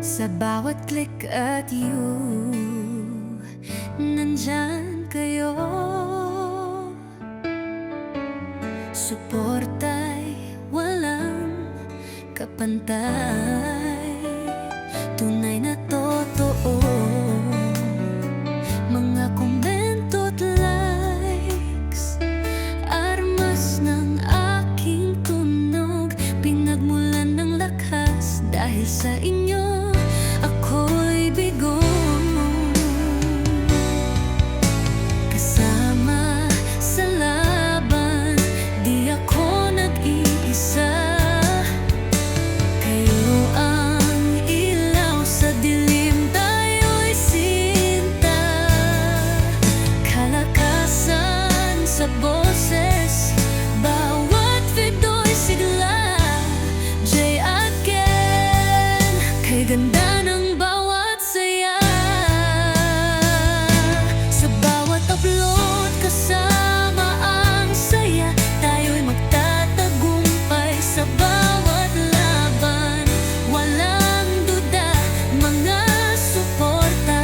Sa bawat click at you, nandyan kayo. Suporta'y walang kapantay, tunay na totoo. Mga komento't likes, armas ng aking tunog. Pinagmulan ng lakas dahil sa inyo, ako'y bigo. Kasama sa laban, di ako nag-iisa. Kayo ang ilaw sa dilim, tayo'y sinta. Kalakasan sa boses, bawat video'y sigla. Jay at Ken, kay ganda ng bawat saya. Sa bawat upload, kasama ang saya. Tayo'y magtatagumpay sa bawat laban. Walang duda, mga suporta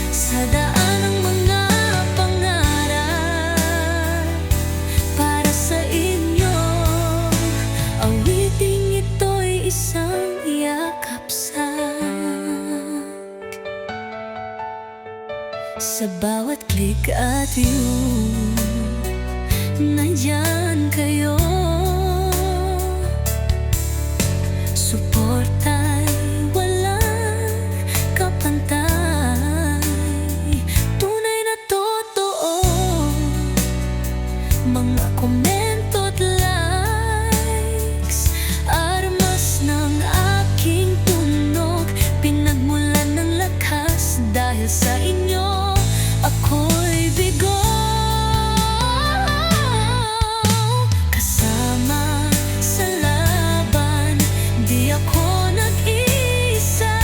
sa daan ng mga pangarap. Para sa inyo, awiting ito'y isang yakapsak. Sa bawat click at view, nandyan kayo. Suporta'y walang kapantay, tunay na totoo. Mga komento't likes, armas ng aking tunog. Pinagmulan ng lakas dahil sa inyo, ako'y bigo. Kasama sa laban, di ako nag-iisa.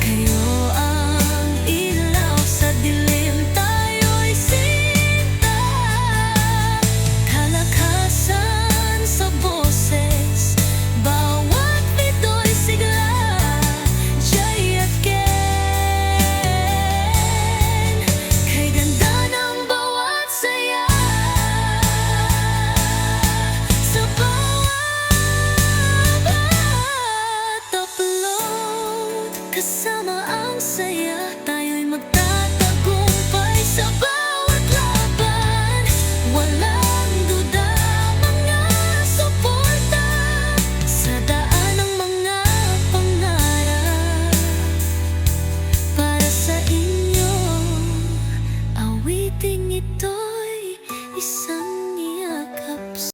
Kayo ang ilaw sa dilim, tayo'y sinta. Kalakasan sa boses, bawat video'y sigla. Jay at Ken, kay ganda ng bawat saya. Sa bawat upload, kasama ang saya. Tayo'y magtatagumpay sa bawat laban. Walang duda, mga suporta sa daan ng mga pangarap. Para sa inyo, awiting ito'y isang